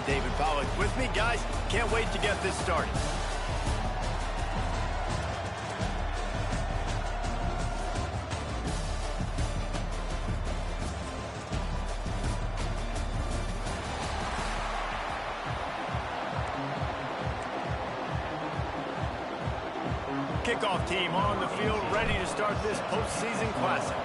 David Pollack with me, guys. Can't wait to get this started. Kickoff team on the field, ready to start this postseason classic.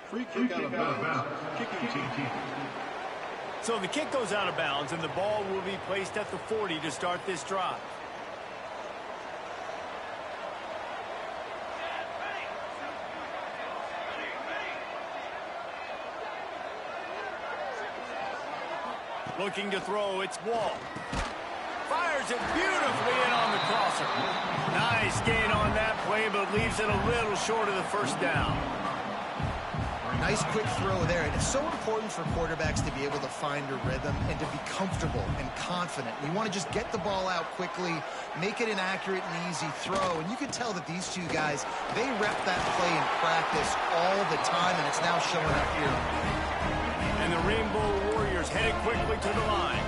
Free kick out of bounds. Kicking team. So the kick goes out of bounds, and the ball will be placed at the 40 to start this drive. Looking to throw, it's Wall. Fires it beautifully in on the crosser. Nice gain on that play, but leaves it a little short of the first down. Nice quick throw there. And it's so important for quarterbacks to be able to find a rhythm and to be comfortable and confident. You want to just get the ball out quickly, make it an accurate and easy throw. And you can tell that these two guys, they rep that play in practice all the time, and it's now showing up here. And the Rainbow Warriors headed quickly to the line.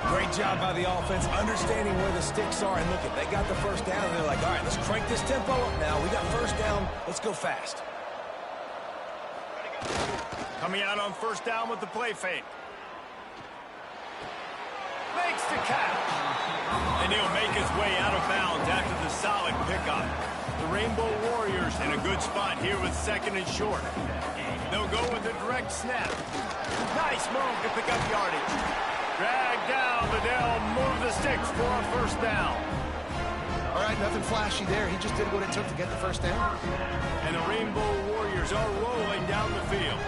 Great job by the offense, understanding where the sticks are. And look, they got the first down, and they're like, all right, let's crank this tempo up now. We got first down. Let's go fast. Coming out on first down with the play fake. Makes the catch. And he'll make his way out of bounds after the solid pickup. The Rainbow Warriors in a good spot here with second and short. They'll go with a direct snap. Nice move to pick up yardage. Drag down, but they'll move the sticks for a first down. All right, nothing flashy there. He just did what it took to get the first down. And the Rainbow Warriors are rolling down the field.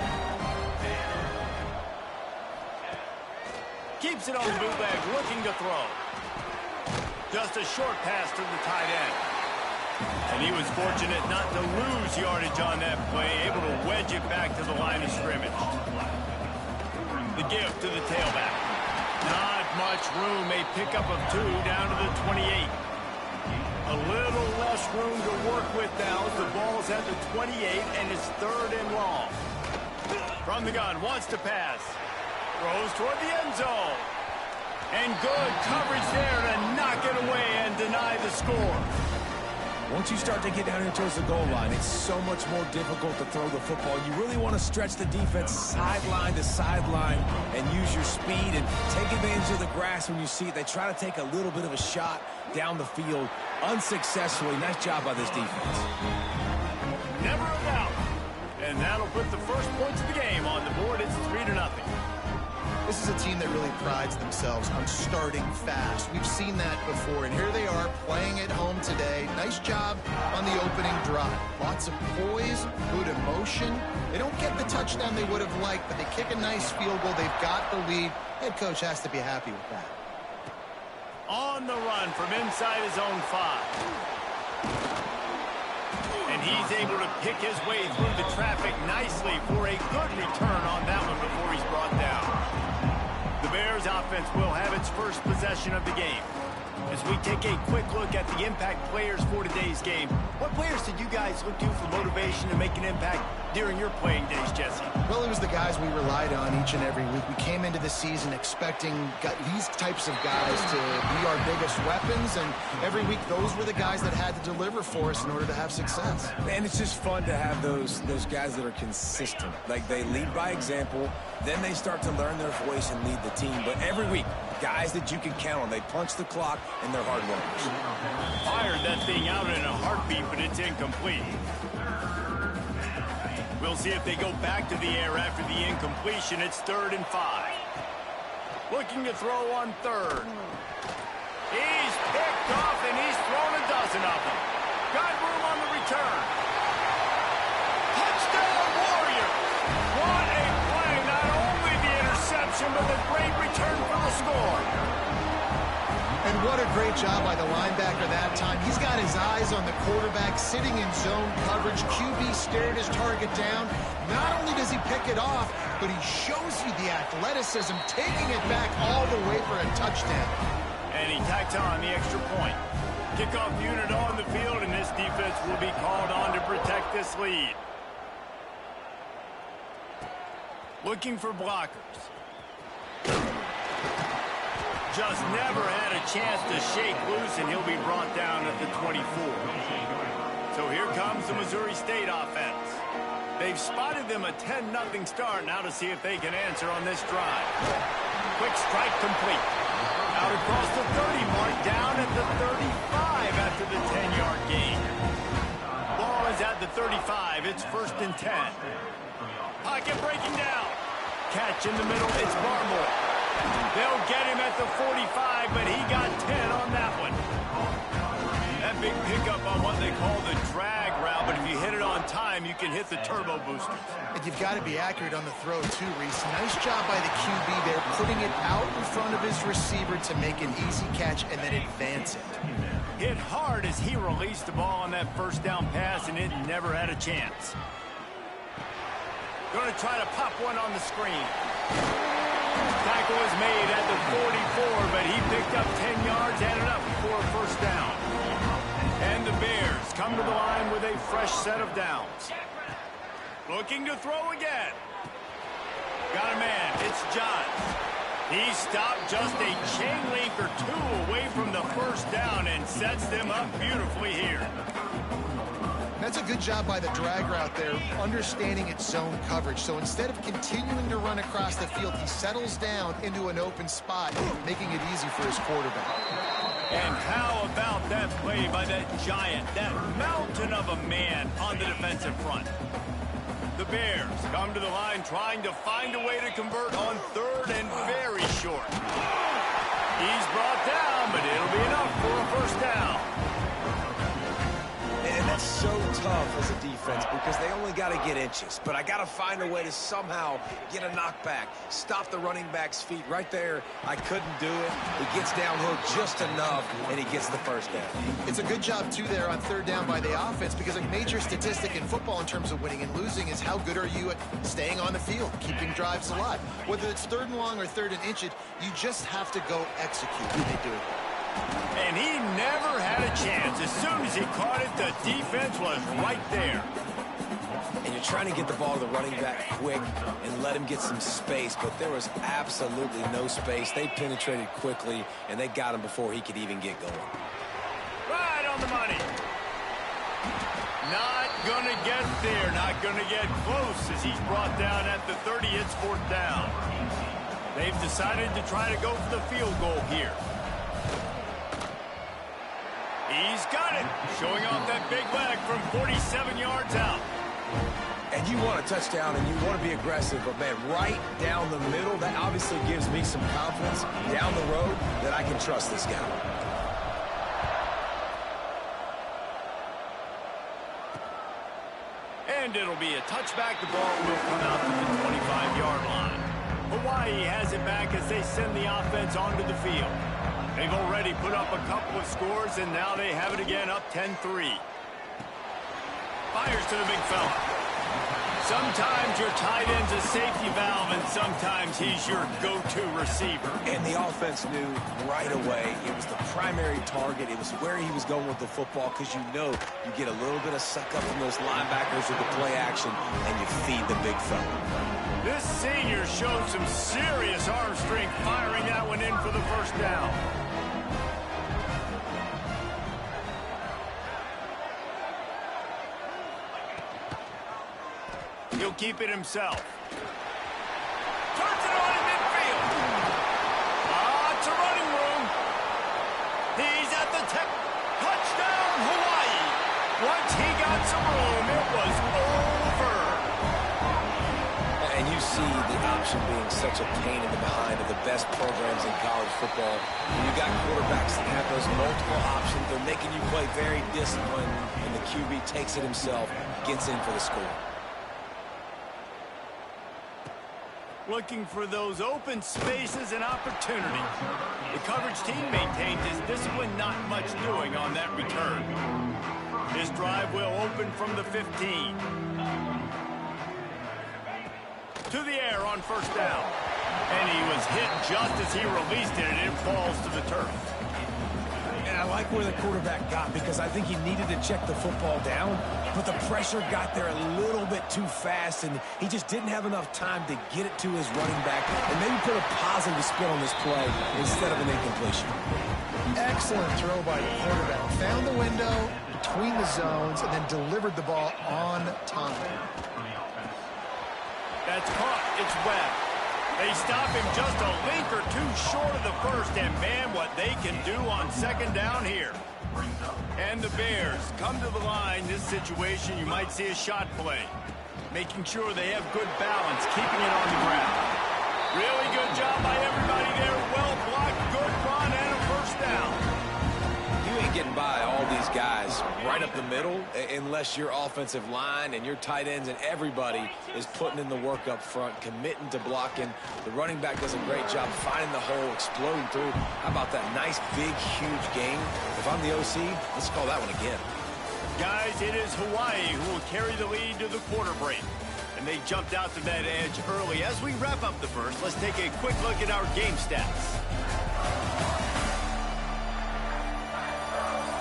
Keeps it on the bootleg, looking to throw. Just a short pass to the tight end. And he was fortunate not to lose yardage on that play, able to wedge it back to the line of scrimmage. The give to the tailback. Not much room, a pickup of 2 down to the 28. A little less room to work with now as the ball's at the 28 and it's third and long. From the gun, wants to pass. Throws toward the end zone. And good coverage there to knock it away and deny the score. Once you start to get down here towards the goal line, it's so much more difficult to throw the football. You really want to stretch the defense sideline to sideline and use your speed and take advantage of the grass when you see it. They try to take a little bit of a shot down the field unsuccessfully. Nice job by this defense. Never a doubt. And that'll put the first points of the game on the board. It's 3-0. This is a team that really prides themselves on starting fast. We've seen that before, and here they are playing at home today. Nice job on the opening drive. Lots of poise, good emotion. They don't get the touchdown they would have liked, but they kick a nice field goal. They've got the lead. Head coach has to be happy with that. On the run from inside his own 5. And he's able to pick his way through the traffic nicely for a good return on that one before he's brought down. The Bears offense will have its first possession of the game. As we take a quick look at the impact players for today's game, what players did you guys look to for motivation to make an impact during your playing days, Jesse? Well, it was the guys we relied on each and every week. We came into the season expecting these types of guys to be our biggest weapons, and every week those were the guys that had to deliver for us in order to have success. And it's just fun to have those guys that are consistent. Like, they lead by example, then they start to learn their voice and lead the team. But every week, guys that you can count on. They punch the clock, and they're hard workers. Fired that thing out in a heartbeat, but it's incomplete. We'll see if they go back to the air after the incompletion. It's 3rd and 5. Looking to throw on 3rd. He's picked off, and he's thrown a dozen of them. Got room on the return. Touchdown, Warriors! What a play! Not only the interception, but the great return for the score. And what a great job by the linebacker that time. He's got his eyes on the quarterback, sitting in zone coverage. QB stared his target down. Not only does he pick it off, but he shows you the athleticism, taking it back all the way for a touchdown. And he tacked on the extra point. Kickoff unit on the field, and this defense will be called on to protect this lead. Looking for blockers. Just never had a chance to shake loose, and he'll be brought down at the 24. So here comes the Missouri State offense. They've spotted them a 10-0 start. Now to see if they can answer on this drive. Quick strike complete. Out across the 30 mark, down at the 35 after the 10-yard gain. Ball is at the 35. It's 1st and 10. Pocket breaking down. Catch in the middle. It's Barmore. They'll get him at the 45, but he got 10 on that one. That big pickup on what they call the drag route, but if you hit it on time, you can hit the turbo boosters. And you've got to be accurate on the throw, too, Reese. Nice job by the QB there, putting it out in front of his receiver to make an easy catch and then advance it. Hit hard as he released the ball on that first down pass, and it never had a chance. Going to try to pop one on the screen. Tackle was made at the 44, but he picked up 10 yards, added up for a first down. And the Bears come to the line with a fresh set of downs. Looking to throw again. Got a man. It's Johns. He stopped just a chain link or two away from the first down and sets them up beautifully here. That's a good job by the drag route there, understanding its zone coverage. So instead of continuing to run across the field, he settles down into an open spot, making it easy for his quarterback. And how about that play by that giant, that mountain of a man on the defensive front? The Bears come to the line trying to find a way to convert on 3rd and very short. He's brought down, but it'll be enough for a first down. And that's so tough as a defense because they only got to get inches. But I got to find a way to somehow get a knockback, stop the running back's feet. Right there, I couldn't do it. He gets downhill just enough, and he gets the first down. It's a good job, too, there on 3rd down by the offense because a major statistic in football in terms of winning and losing is how good are you at staying on the field, keeping drives alive. Whether it's 3rd and long or 3rd and inches, you just have to go execute, and they do it. And he never had a chance. As soon as he caught it, the defense was right there. And you're trying to get the ball to the running back quick and let him get some space, but there was absolutely no space. They penetrated quickly, and they got him before he could even get going. Right on the money. Not going to get there. Not going to get close as he's brought down at the 30. It's 4th down. They've decided to try to go for the field goal here. He's got it, showing off that big leg from 47 yards out. And you want a touchdown and you want to be aggressive, but, man, right down the middle, that obviously gives me some confidence down the road that I can trust this guy. And it'll be a touchback. The ball will come out to the 25-yard line. Hawaii has it back as they send the offense onto the field. They've already put up a couple of scores, and now they have it again, up 10-3. Fires to the big fella. Sometimes your tight end's a safety valve, and sometimes he's your go-to receiver. And the offense knew right away it was the primary target. It was where he was going with the football because you know you get a little bit of suck-up from those linebackers with the play action, and you feed the big fella. This senior showed some serious arm strength firing that one in for the first down. He'll keep it himself. Turns it on in midfield. Lots of running room. He's at the tip. Touchdown, Hawaii. Once he got some room, it was over. And you see the option being such a pain in the behind of the best programs in college football. When you got quarterbacks that have those multiple options, they're making you play very disciplined, and the QB takes it himself, gets in for the score. Looking for those open spaces and opportunities. The coverage team maintains his discipline, not much doing on that return. This drive will open from the 15. To the air on first down. And he was hit just as he released it, and it falls to the turf. And I like where the quarterback got because I think he needed to check the football down, but the pressure got there a little bit too fast, and he just didn't have enough time to get it to his running back and maybe put a positive spin on this play instead of an incompletion. Excellent throw by the quarterback. Found the window between the zones and then delivered the ball on time. That's caught. It's Webb. They stop him just a link or two short of the first, and man, what they can do on second down here. And the Bears come to the line. This situation, you might see a shot play. Making sure they have good balance, keeping it on the ground. Really good job by everybody there. Well blocked, good run, and a first down. You ain't getting by all these guys right up the middle unless your offensive line and your tight ends and everybody is putting in the work up front, committing to blocking. The running back does a great job finding the hole, exploding through. How about that nice, big, huge gain? If I'm the OC, let's call that one again. Guys, it is Hawaii who will carry the lead to the quarter break. And they jumped out to that edge early. As we wrap up the first, let's take a quick look at our game stats.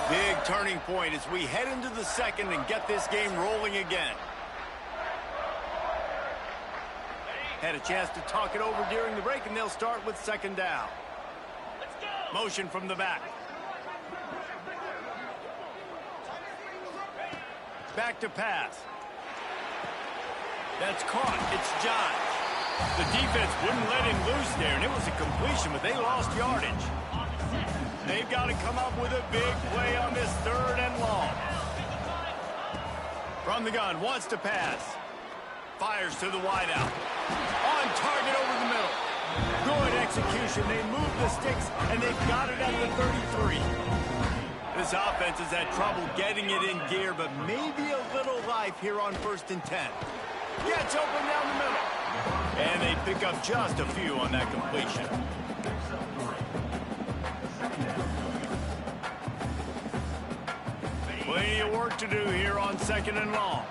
Big turning point as we head into the second and get this game rolling again. Had a chance to talk it over during the break, and they'll start with second down. Motion from the back. Back to pass. That's caught. It's Josh. The defense wouldn't let him loose there, and it was a completion, but they lost yardage. They've got to come up with a big play on this third and long. From the gun, wants to pass. Fires to the wideout. On target over the middle. Good execution. They move the sticks, and they've got it at the 33. This offense has had trouble getting it in gear, but maybe a little life here on 1st and 10. Gets open down the middle. And they pick up just a few on that completion. Plenty of work to do here on 2nd and long.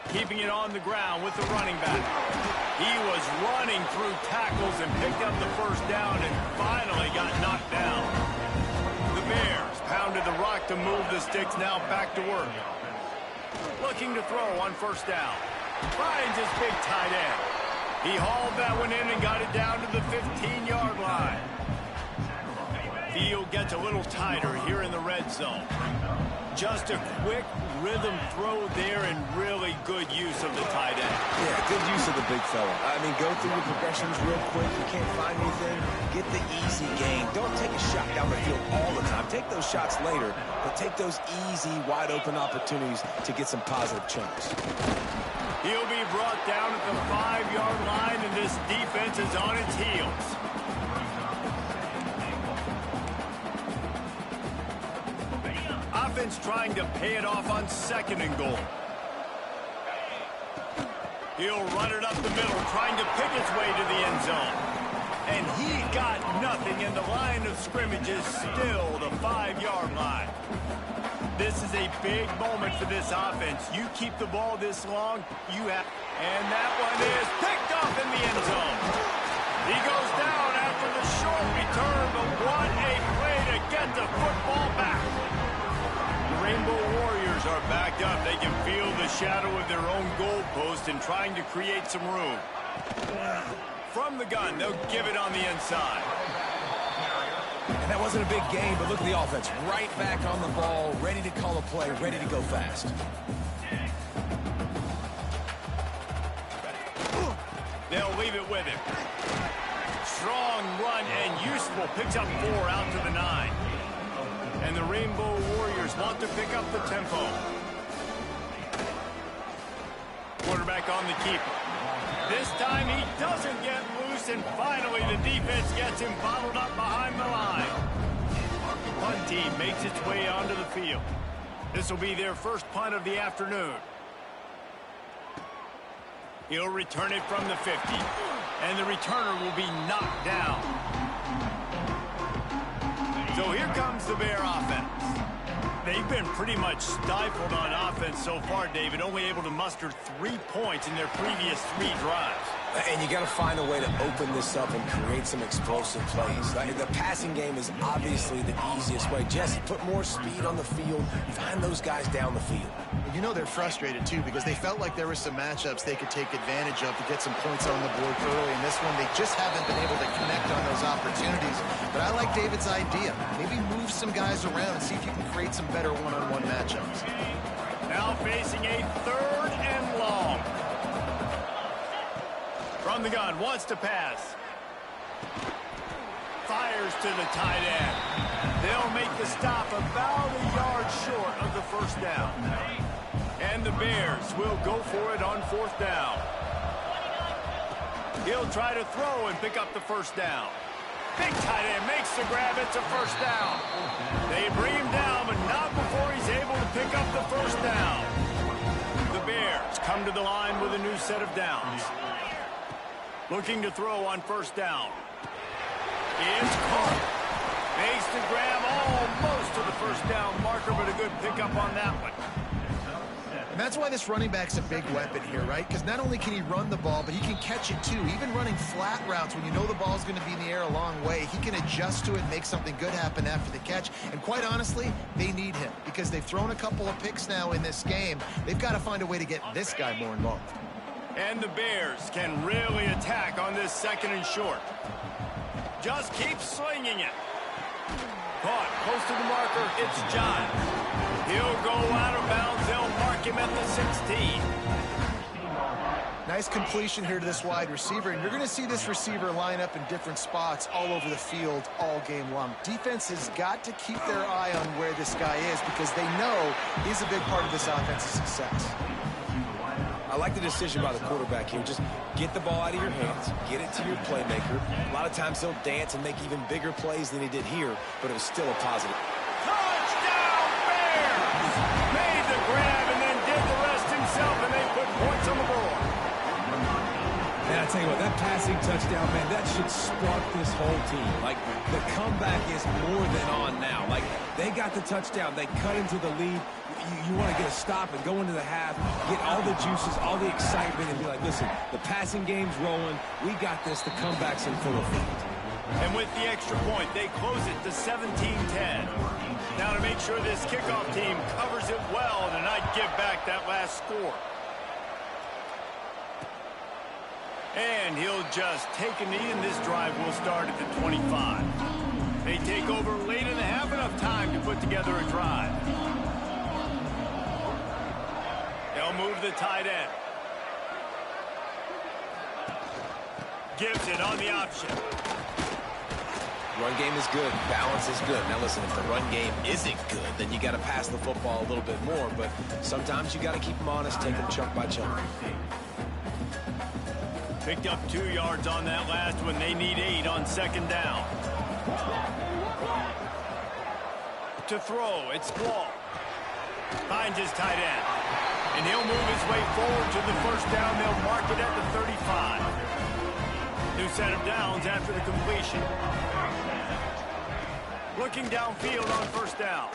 Keeping it on the ground with the running back. He was running through tackles and picked up the first down and finally got knocked down. The Bears pounded the rock to move the sticks, now back to work. Looking to throw on 1st down. Finds his big tight end. He hauled that one in and got it down to the 15-yard line. Field gets a little tighter here in the red zone. Just a quick rhythm throw there and really good use of the tight end. Yeah, good use of the big fella. I mean, go through your progressions real quick. You can't find anything. Get the easy gain. Don't take a shot down the field all the time. Take those shots later, but take those easy, wide-open opportunities to get some positive chunks. He'll be brought down at the 5-yard line, and this defense is on its heels. Offense trying to pay it off on 2nd and goal. He'll run it up the middle, trying to pick its way to the end zone. And he got nothing, and the line of scrimmage is still the 5-yard line. This is a big moment for this offense. You keep the ball this long, you have... And that one is picked off in the end zone. He goes down after the short return, but what a play to get the football back. Rainbow Warriors are backed up. They can feel the shadow of their own goalpost and trying to create some room. From the gun, they'll give it on the inside. And that wasn't a big gain, but look at the offense. Right back on the ball, ready to call a play, ready to go fast. They'll leave it with him. Strong run and useful. Picks up 4 out to the 9. And the Rainbow Warriors want to pick up the tempo. Quarterback on the keeper. This time he doesn't get loose, and finally the defense gets him bottled up behind the line. The punt team makes its way onto the field. This will be their first punt of the afternoon. He'll return it from the 50, and the returner will be knocked down. So here comes the Bear offense. They've been pretty much stifled on offense so far, David, only able to muster 3 points in their previous 3 drives. And you got to find a way to open this up and create some explosive plays. Like, the passing game is obviously the easiest way. Jesse, put more speed on the field. Find those guys down the field. You know they're frustrated, too, because they felt like there were some matchups they could take advantage of to get some points on the board early. In this one, they just haven't been able to connect on those opportunities. But I like David's idea. Maybe move some guys around and see if you can create some better one-on-one matchups. Now facing a 3rd and long. From the gun, wants to pass. Fires to the tight end. They'll make the stop about a yard short of the first down. And the Bears will go for it on 4th down. He'll try to throw and pick up the first down. Big tight end makes the grab. It's a first down. They bring him down, but not before he's able to pick up the first down. The Bears come to the line with a new set of downs. Looking to throw on 1st down. Is caught. Makes the grab almost to the first down marker, but a good pickup on that one. And that's why this running back's a big weapon here, right? Because not only can he run the ball, but he can catch it too. Even running flat routes when you know the ball's going to be in the air a long way, he can adjust to it and make something good happen after the catch. And quite honestly, they need him because they've thrown a couple of picks now in this game. They've got to find a way to get this guy more involved. And the Bears can really attack on this 2nd and short. Just keep slinging it. Caught close to the marker. It's John. He'll go out of bounds. They'll mark him at the 16. Nice completion here to this wide receiver, and you're going to see this receiver line up in different spots all over the field all game long. Defense has got to keep their eye on where this guy is because they know he's a big part of this offense's success. I like the decision by the quarterback here. Just get the ball out of your hands, get it to your playmaker. A lot of times he'll dance and make even bigger plays than he did here, but it was still a positive. Touchdown, Bears! Made the grab and then did the rest himself, and they put points on the board. Man, I tell you what, that passing touchdown, man, that should spark this whole team. Like, the comeback is more than on now. Like, they got the touchdown. They cut into the lead. You want to get a stop and go into the half, get all the juices, all the excitement, and be like, listen, the passing game's rolling. We got this. The comeback's in full effect. And with the extra point, they close it to 17-10. Now to make sure this kickoff team covers it well to not give back that last score. And he'll just take a knee, and this drive will start at the 25. They take over late in the half, enough time to put together a drive. They'll move the tight end. Gives it on the option. Run game is good. Balance is good. Now listen, if the run game isn't good, then you got to pass the football a little bit more. But sometimes you got to keep them honest, take them chunk by chunk. Picked up 2 yards on that last one. They need 8 on 2nd down. To throw, it's Ball. Finds his tight end. And he'll move his way forward to the first down. They'll mark it at the 35. New set of downs after the completion. Looking downfield on 1st down.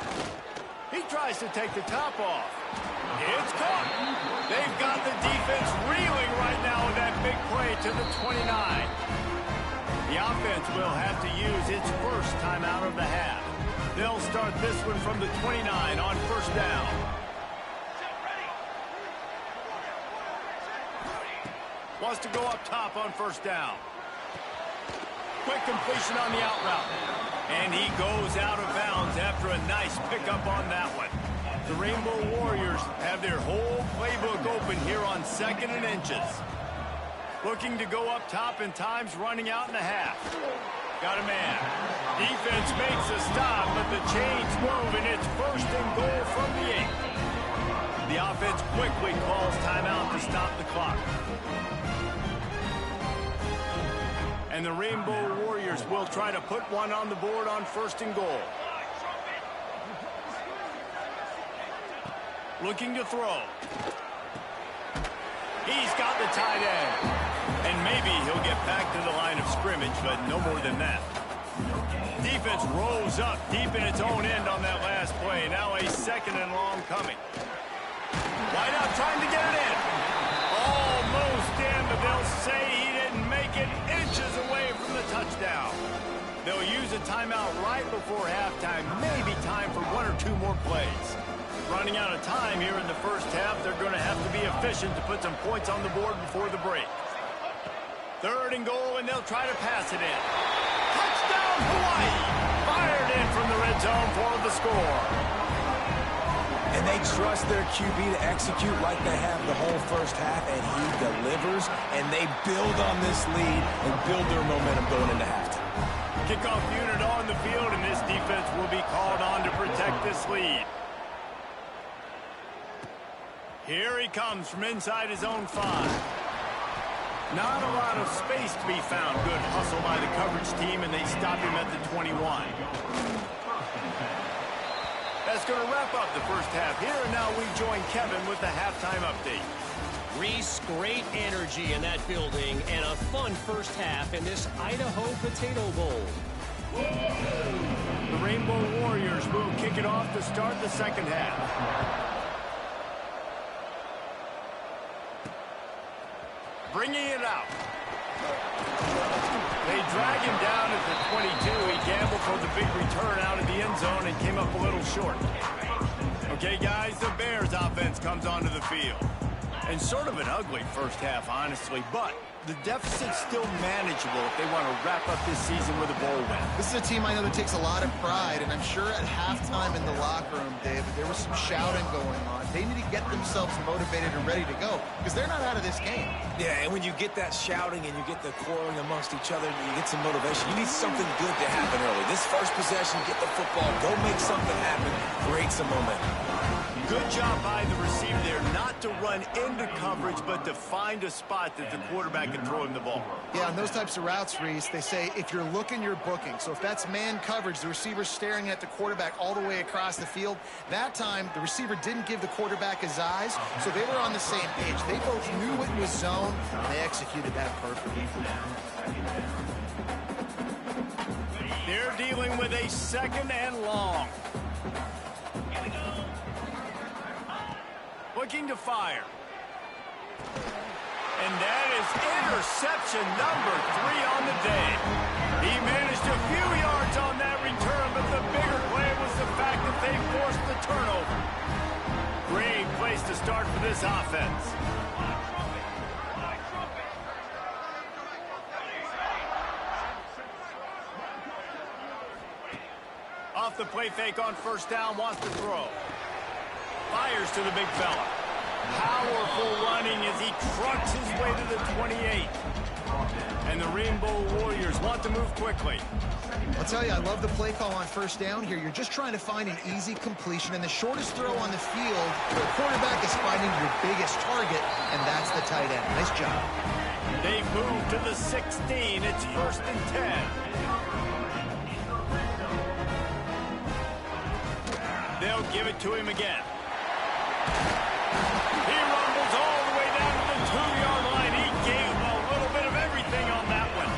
He tries to take the top off. It's caught. They've got the defense reeling right now with that big play to the 29. The offense will have to use its first timeout of the half. They'll start this one from the 29 on 1st down. Wants to go up top on 1st down. Quick completion on the out route. And he goes out of bounds after a nice pickup on that one. The Rainbow Warriors have their whole playbook open here on 2nd and inches. Looking to go up top, and time's running out in the half. Got a man. Defense makes a stop, but the chains move, and it's 1st and goal from the 8. The offense quickly calls timeout to stop the clock. And the Rainbow Warriors will try to put one on the board on 1st and goal. Looking to throw. He's got the tight end. And maybe he'll get back to the line of scrimmage, but no more than that. Defense rolls up deep in its own end on that last play. Now a 2nd and long coming. Wide out trying to get it in. Almost in, but they'll say he touchdown. They'll use a timeout right before halftime, maybe time for 1 or 2 more plays. Running out of time here in the first half, they're going to have to be efficient to put some points on the board before the break. 3rd and goal, and they'll try to pass it in. Touchdown, Hawaii! Fired in from the red zone for the score. And they trust their QB to execute like they have the whole first half, and he delivers, and they build on this lead and build their momentum going into halftime. Kickoff unit on the field, and this defense will be called on to protect this lead. Here he comes from inside his own 5. Not a lot of space to be found. Good hustle by the coverage team, and they stop him at the 21. That's going to wrap up the first half here, and now we join Kevin with the halftime update. Reese, great energy in that building and a fun first half in this Idaho Potato Bowl. The Rainbow Warriors will kick it off to start the second half. Bringing it out. They drag him down at the 22. He gambled for the big return out of the end zone and came up a little short. Okay, guys, the Bears offense comes onto the field. And sort of an ugly first half, honestly, but the deficit's still manageable if they want to wrap up this season with a bowl win. This is a team I know that takes a lot of pride, and I'm sure at halftime in the locker room, David, there was some shouting going on. They need to get themselves motivated and ready to go, because they're not out of this game. Yeah, and when you get that shouting and you get the quarreling amongst each other, you get some motivation. You need something good to happen early. This first possession, get the football, go make something happen, create some momentum. Good job by the receiver there, not to run into coverage, but to find a spot that the quarterback can throw him the ball. Yeah, on those types of routes, Reese, they say if you're looking, you're booking. So if that's man coverage, the receiver's staring at the quarterback all the way across the field. That time, the receiver didn't give the quarterback his eyes, so they were on the same page. They both knew it was zone, and they executed that perfectly. They're dealing with a 2nd and long. Looking to fire. And that is interception number 3 on the day. He managed a few yards on that return, but the bigger play was the fact that they forced the turnover. Great place to start for this offense. Off the play fake on first down, wants to throw. Fires to the big fella. Powerful running as he trucks his way to the 28. And the Rainbow Warriors want to move quickly. I'll tell you, I love the play call on first down here. You're just trying to find an easy completion, and the shortest throw on the field, the quarterback is finding your biggest target, and that's the tight end. Nice job. They move to the 16. It's 1st and 10. They'll give it to him again. He rumbles all the way down to the 2-yard line. He gave a little bit of everything on that one.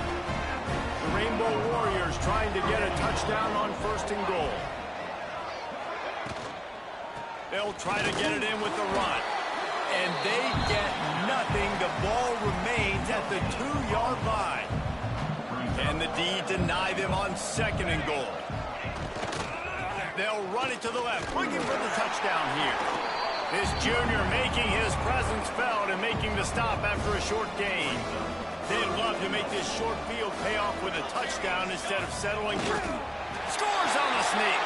The Rainbow Warriors trying to get a touchdown on 1st and goal. They'll try to get it in with the run. And they get nothing. The ball remains at the 2-yard line. And the D deny them on 2nd and goal. They'll run it to the left, looking for the touchdown here. This junior making his presence felt and making the stop after a short gain. They'd love to make this short field pay off with a touchdown instead of settling for scores on the sneak.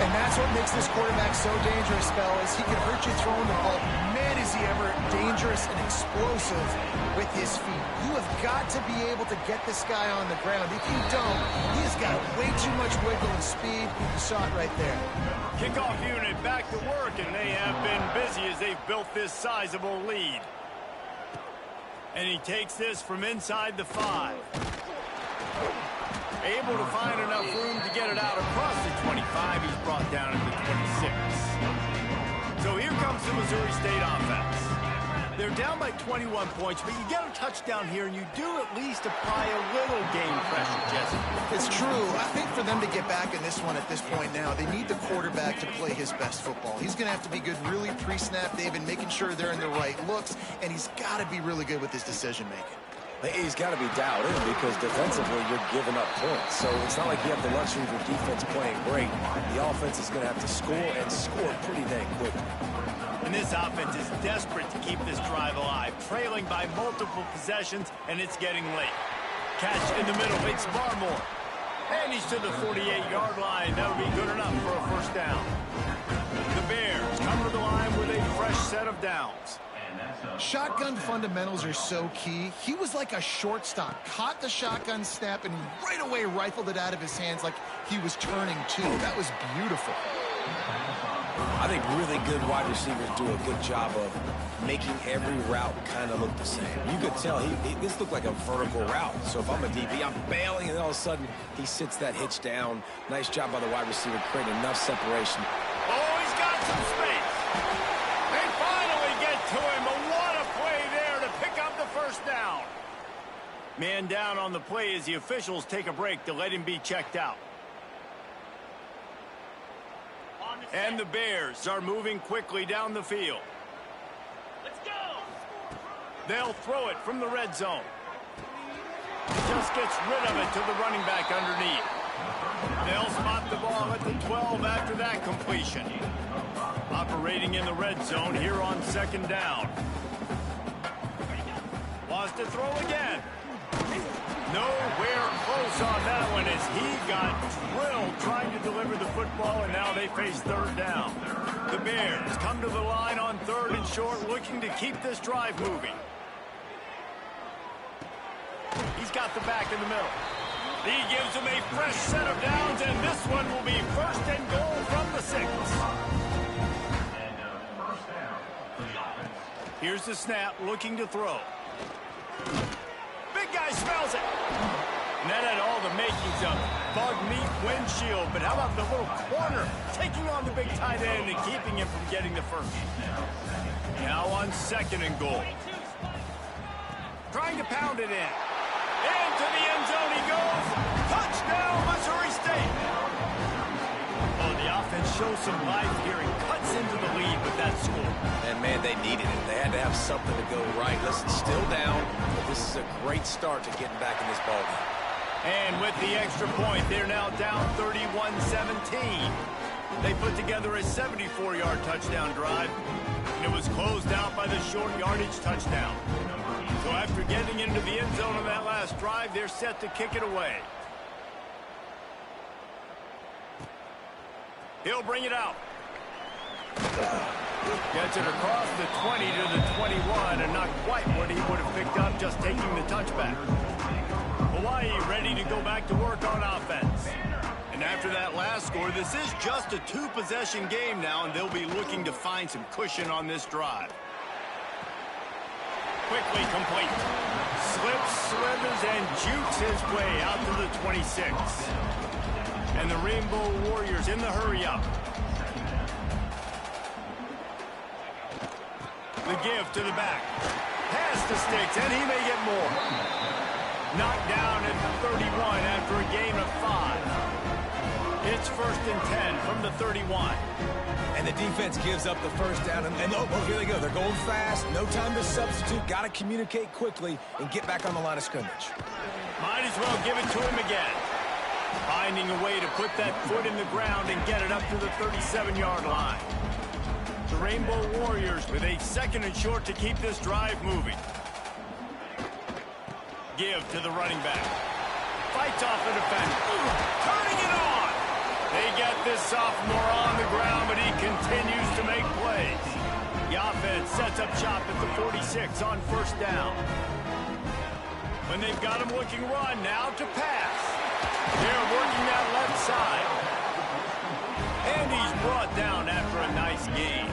And that's what makes this quarterback so dangerous, fellas. He can hurt you throwing the ball. Man, is he ever dangerous and explosive with his feet. You have got to be able to get this guy on the ground. If you don't, he has got way too much wiggle and speed. You saw it right there. Kickoff unit back to work, and they have been busy as they've built this sizable lead. And he takes this from inside the 5. Able to find enough room to get it out across the 25. He's brought down at the 26. So here comes the Missouri State offense. They're down by 21 points, but you get a touchdown here, and you do at least apply a little game pressure, Jesse. It's true. I think for them to get back in this one at this point now, they need the quarterback to play his best football. He's going to have to be good really pre-snap, David, making sure they're in the right looks, and he's got to be really good with his decision-making. He's got to be dialed in because defensively you're giving up points. So it's not like you have the luxury of your defense playing great. The offense is going to have to score and score pretty dang quickly. And this offense is desperate to keep this drive alive, trailing by multiple possessions, and it's getting late. Catch in the middle, it's Barmore. And he's to the 48-yard line. That would be good enough for a first down. The Bears come to the line with a fresh set of downs. Shotgun fundamentals are so key. He was like a shortstop, caught the shotgun snap, and right away rifled it out of his hands like he was turning two. That was beautiful. I think really good wide receivers do a good job of making every route kind of look the same. You could tell this looked like a vertical route. So if I'm a DB, I'm bailing, and all of a sudden he sits that hitch down. Nice job by the wide receiver, creating enough separation. Oh, he's got some space. They finally get to him, but what a play there to pick up the first down. Man down on the play as the officials take a break to let him be checked out. And the Bears are moving quickly down the field. Let's go! They'll throw it from the red zone. Just gets rid of it to the running back underneath. They'll spot the ball at the 12 after that completion. Operating in the red zone here on second down. Wants to throw again. Nowhere close on that one as he got drilled trying to deliver the football, and now they face third down. The Bears come to the line on third and short, looking to keep this drive moving. He's got the back in the middle. He gives him a fresh set of downs, and this one will be first and goal from the 6. Here's the snap, looking to throw. Big guy smells it. And that had all the makings of bug meat windshield. But how about the little corner taking on the big tight end and keeping him from getting the first? Now on second and goal. Trying to pound it in. Into the end zone he goes. Touchdown, Missouri State. Oh, the offense shows some life here and cuts into the lead with that score. And, man, they needed it. They had to have something to go right. Listen, still down, but this is a great start to getting back in this ballgame. And with the extra point, they're now down 31-17. They put together a 74-yard touchdown drive, and it was closed out by the short yardage touchdown. So after getting into the end zone on that last drive, they're set to kick it away. He'll bring it out. Gets it across the 20 to the 21, and not quite what he would have picked up just taking the touchback. Hawaii ready to go back to work on offense. And after that last score, this is just a two-possession game now, and they'll be looking to find some cushion on this drive. Quickly complete. Slips, slithers, and jukes his way out to the 26. And the Rainbow Warriors in the hurry-up. The give to the back. Pass to Sticks, and he may get more. Knocked down at the 31 after a gain of 5. It's first and 10 from the 31. And the defense gives up the first down. And oh, here they go. They're going fast. No time to substitute. Got to communicate quickly and get back on the line of scrimmage. Might as well give it to him again. Finding a way to put that foot in the ground and get it up to the 37-yard line. The Rainbow Warriors with a second and short to keep this drive moving. Give to the running back. Fights off the defender. Turning it on. They get this sophomore on the ground, but he continues to make plays. The offense sets up shop at the 46 on first down. When they've got him looking run, now to pass. They're working that left side. And he's brought down after a nice gain.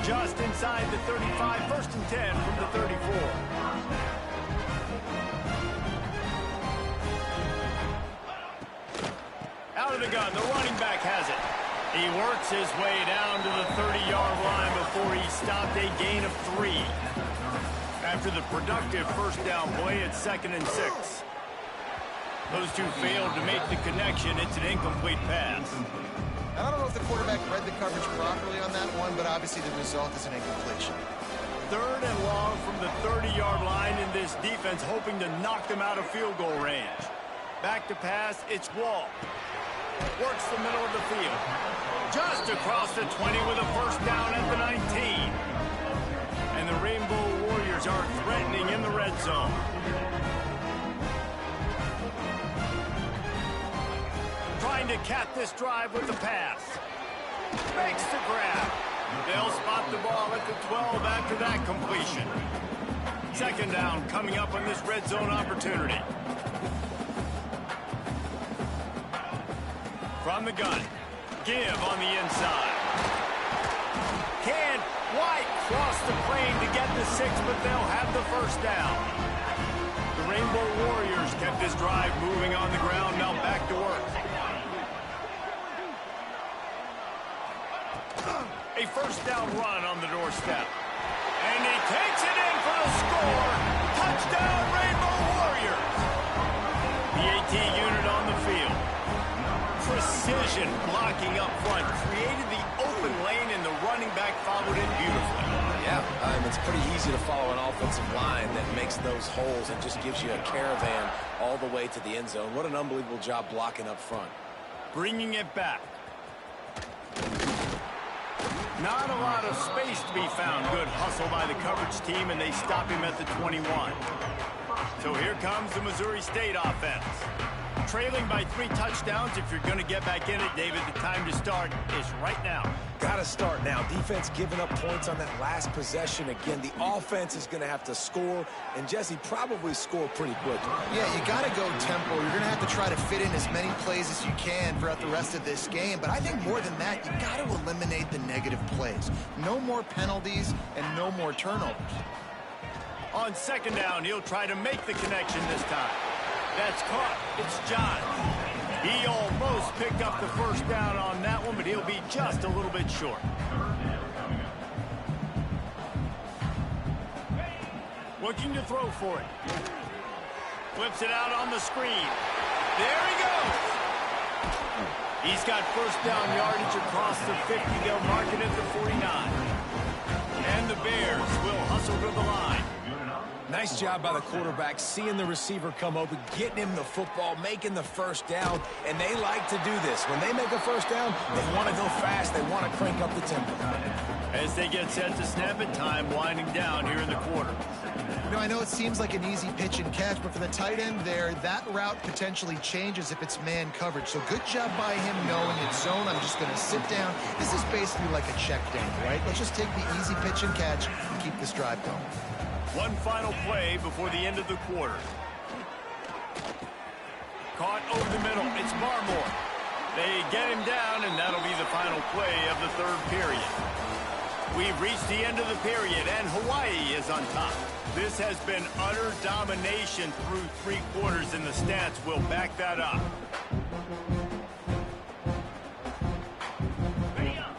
Just inside the 35, first and 10 from the 34. Out of the gun, the running back has it. He works his way down to the 30-yard line before he stopped a gain of 3. After the productive first down play at second and 6. Those two failed to make the connection. It's an incomplete pass. I don't know if the quarterback read the coverage properly on that one, but obviously the result is an incompletion. 3rd and long from the 30-yard line, in this defense hoping to knock them out of field goal range. Back to pass, it's Wall. Works the middle of the field. Just across the 20 with a first down at the 19. And the Rainbow Warriors are threatening in the red zone. Trying to cap this drive with the pass. Makes the grab. They'll spot the ball at the 12 after that completion. 2nd down coming up on this red zone opportunity. From the gun. Give on the inside. Can White cross the plane to get the 6, but they'll have the first down. The Rainbow Warriors kept this drive moving on the ground. Now back to work. A first down run on the doorstep. And he takes it in for the score. Touchdown, Rainbow Warriors. The AT unit on the field. Precision blocking up front. Created the open lane, and the running back followed it beautifully. Yeah, it's pretty easy to follow an offensive line that makes those holes and just gives you a caravan all the way to the end zone. What an unbelievable job blocking up front. Bringing it back. Not a lot of space to be found. Good hustle by the coverage team, and they stop him at the 21. So here comes the Missouri State offense. Trailing by 3 touchdowns. If you're going to get back in it, David, the time to start is right now. Got to start now. Defense giving up points on that last possession. Again, the offense is going to have to score, and Jesse probably score pretty quickly. Yeah, you got to go tempo. You're going to have to try to fit in as many plays as you can throughout the rest of this game. But I think more than that, you got to eliminate the negative plays. No more penalties and no more turnovers. On 2nd down, he'll try to make the connection this time. That's caught. It's John. He almost picked up the first down on that one, but he'll be just a little bit short. Looking to throw for it. Flips it out on the screen. There he goes. He's got first down yardage across the 50. They'll mark it at the 49. And the Bears will hustle to the line. Nice job by the quarterback, seeing the receiver come open, getting him the football, making the first down, and they like to do this. When they make a first down, they want to go fast. They want to crank up the tempo. As they get set to snap it, time winding down here in the quarter. You know, I know it seems like an easy pitch and catch, but for the tight end there, that route potentially changes if it's man coverage. So good job by him knowing it's zone. I'm just going to sit down. This is basically like a check down, right? Let's just take the easy pitch and catch and keep this drive going. One final play before the end of the quarter. Caught over the middle. It's Barmore. They get him down, and that'll be the final play of the 3rd period. We've reached the end of the period, and Hawaii is on top. This has been utter domination through 3 quarters, and the stats will back that up.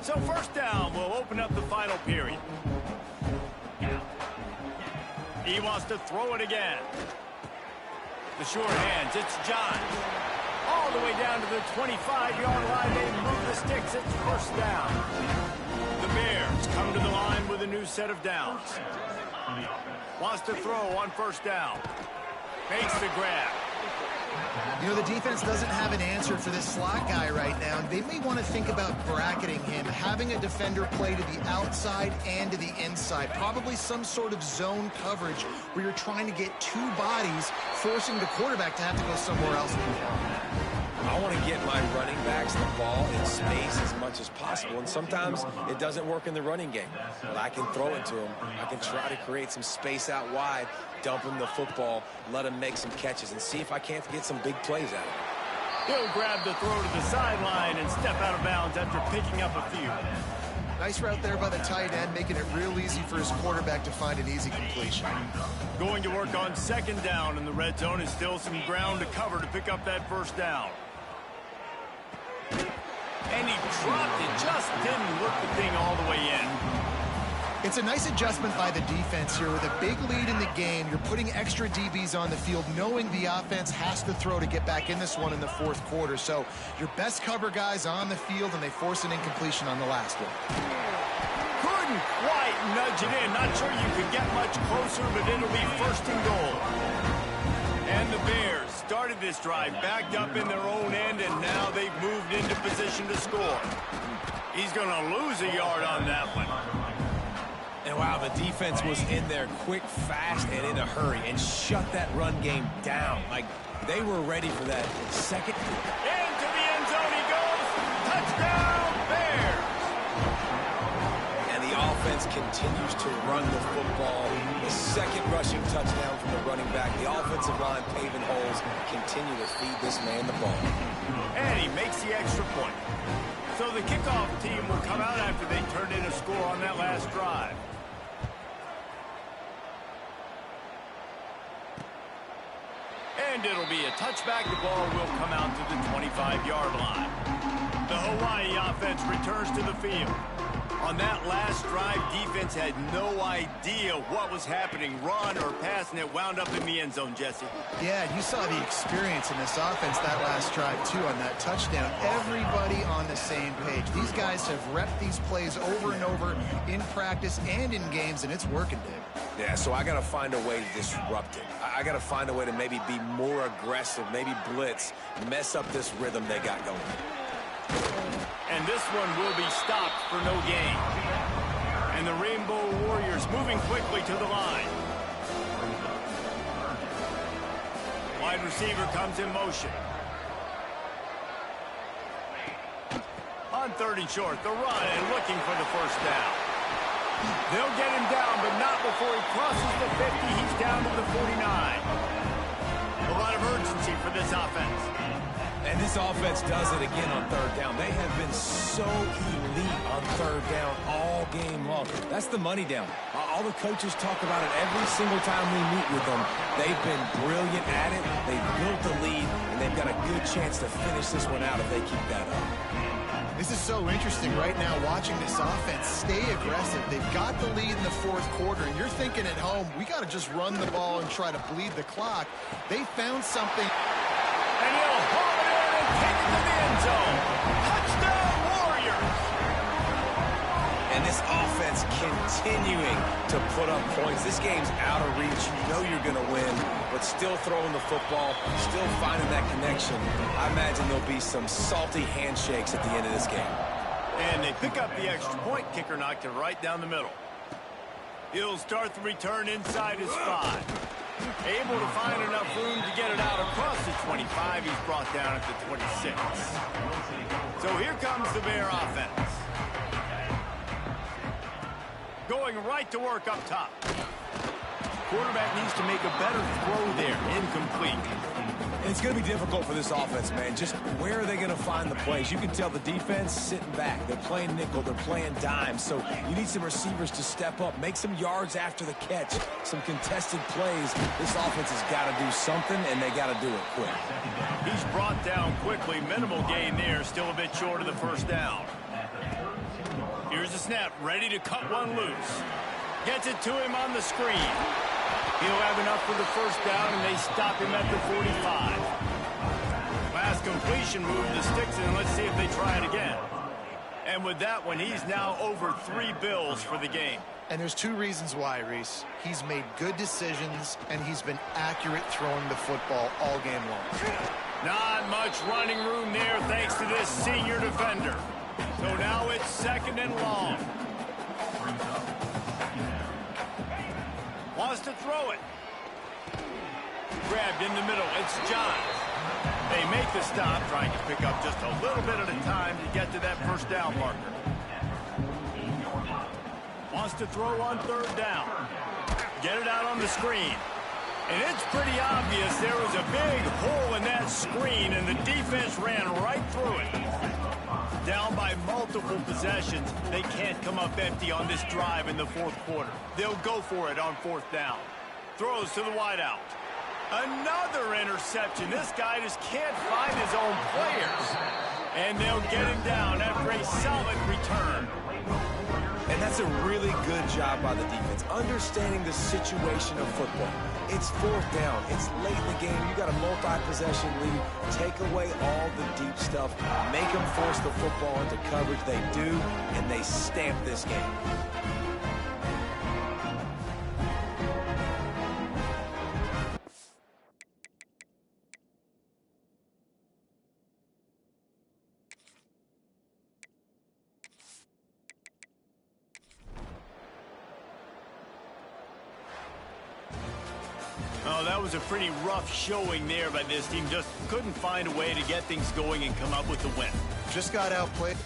So first down will open up the final period. He wants to throw it again. The short hands, it's John. All the way down to the 25-yard line. They move the sticks. It's first down. The Bears come to the line with a new set of downs. Wants to throw on first down. Makes the grab. You know, the defense doesn't have an answer for this slot guy right now. They may want to think about bracketing him, having a defender play to the outside and to the inside. Probably some sort of zone coverage where you're trying to get 2 bodies, forcing the quarterback to have to go somewhere else. I want to get my running backs the ball in space as much as possible, and sometimes it doesn't work in the running game. But I can throw it to him. I can try to create some space out wide, dump him the football, let him make some catches, and see if I can't get some big plays out of him. He'll grab the throw to the sideline and step out of bounds after picking up a few. Nice route there by the tight end, making it real easy for his quarterback to find an easy completion. Going to work on 2nd down in the red zone, and still some ground to cover to pick up that first down. And he dropped it, just didn't look the thing all the way in. It's a nice adjustment by the defense here. With a big lead in the game, you're putting extra DBs on the field, knowing the offense has to throw to get back in this one in the 4th quarter. So your best cover guys on the field, and they force an incompletion on the last one. Couldn't quite nudge it in. Not sure you could get much closer, but it'll be first and goal. And the Bears started this drive backed up in their own end, and now they've moved into position to score. He's going to lose a yard on that one. And wow, the defense was in there quick, fast, and in a hurry and shut that run game down. Like, they were ready for that second. Into the end zone he goes. Touchdown, Bears. And the offense continues to run the football. The second rushing touchdown from the running back. The offensive line paving holes. Continue to feed this man the ball. And he makes the extra point. So the kickoff team will come out after they turned in a score on that last drive. And it'll be a touchback. The ball will come out to the 25-yard line. The Hawaii offense returns to the field. On that last drive, defense had no idea what was happening, run or pass, and it wound up in the end zone, Jesse. Yeah, and you saw the experience in this offense that last drive, too, on that touchdown. Everybody on the same page. These guys have repped these plays over and over in practice and in games, and it's working, Dave. Yeah, so I got to find a way to disrupt it. I got to find a way to maybe be more aggressive, maybe blitz, mess up this rhythm they got going. And this one will be stopped for no gain. And the Rainbow Warriors moving quickly to the line. Wide receiver comes in motion. On third and short, the run and looking for the first down. They'll get him down, but not before he crosses the 50. He's down to the 49. A lot of urgency for this offense. And this offense does it again on third down. They have been so elite on third down all game long. That's the money down. All the coaches talk about it every single time we meet with them. They've been brilliant at it. They've built the lead, and they've got a good chance to finish this one out if they keep that up. This is so interesting right now, watching this offense stay aggressive. They've got the lead in the fourth quarter, and you're thinking at home, we got to just run the ball and try to bleed the clock. They found something. And he'll haul it in and take it to the end zone. Touchdown, Warriors! And this offense continuing to put up points. This game's out of reach. You know you're going to win, but still throwing the football, still finding that connection. I imagine there'll be some salty handshakes at the end of this game. And they pick up the extra point. Kicker knocked it right down the middle. He'll start the return inside his 5. Able to find enough room to get it out across the 25. He's brought down at the 26. So here comes the Bear offense. Going right to work up top. Quarterback needs to make a better throw there. Incomplete. It's going to be difficult for this offense, man. Just where are they going to find the plays? You can tell the defense sitting back. They're playing nickel. They're playing dime. So you need some receivers to step up, make some yards after the catch, some contested plays. This offense has got to do something, and they got to do it quick. He's brought down quickly. Minimal gain there. Still a bit short of the first down. Here's the snap. Ready to cut one loose. Gets it to him on the screen. He'll have enough for the first down, and they stop him at the 45. Last completion moved the sticks, and let's see if they try it again. And with that one, he's now over 3 bills for the game. And there's 2 reasons why, Reese. He's made good decisions, and he's been accurate throwing the football all game long. Not much running room there thanks to this senior defender. So now it's second and long. Wants to throw it. Grabbed in the middle. It's Johns. They make the stop, trying to pick up just a little bit at a time to get to that first down marker. Wants to throw on third down. Get it out on the screen. And it's pretty obvious there was a big hole in that screen, and the defense ran right through it. Down by multiple possessions, they can't come up empty on this drive in the fourth quarter. They'll go for it on fourth down. Throws to the wideout. Another interception. This guy just can't find his own players. And they'll get him down after a solid return. And that's a really good job by the defense, understanding the situation of football. It's fourth down. It's late in the game. You got a multi-possession lead. Take away all the deep stuff. Make them force the football into coverage. They do, and they stay stamp this game. Oh, that was a pretty rough showing there by this team. Just couldn't find a way to get things going and come up with the win. Just got outplayed.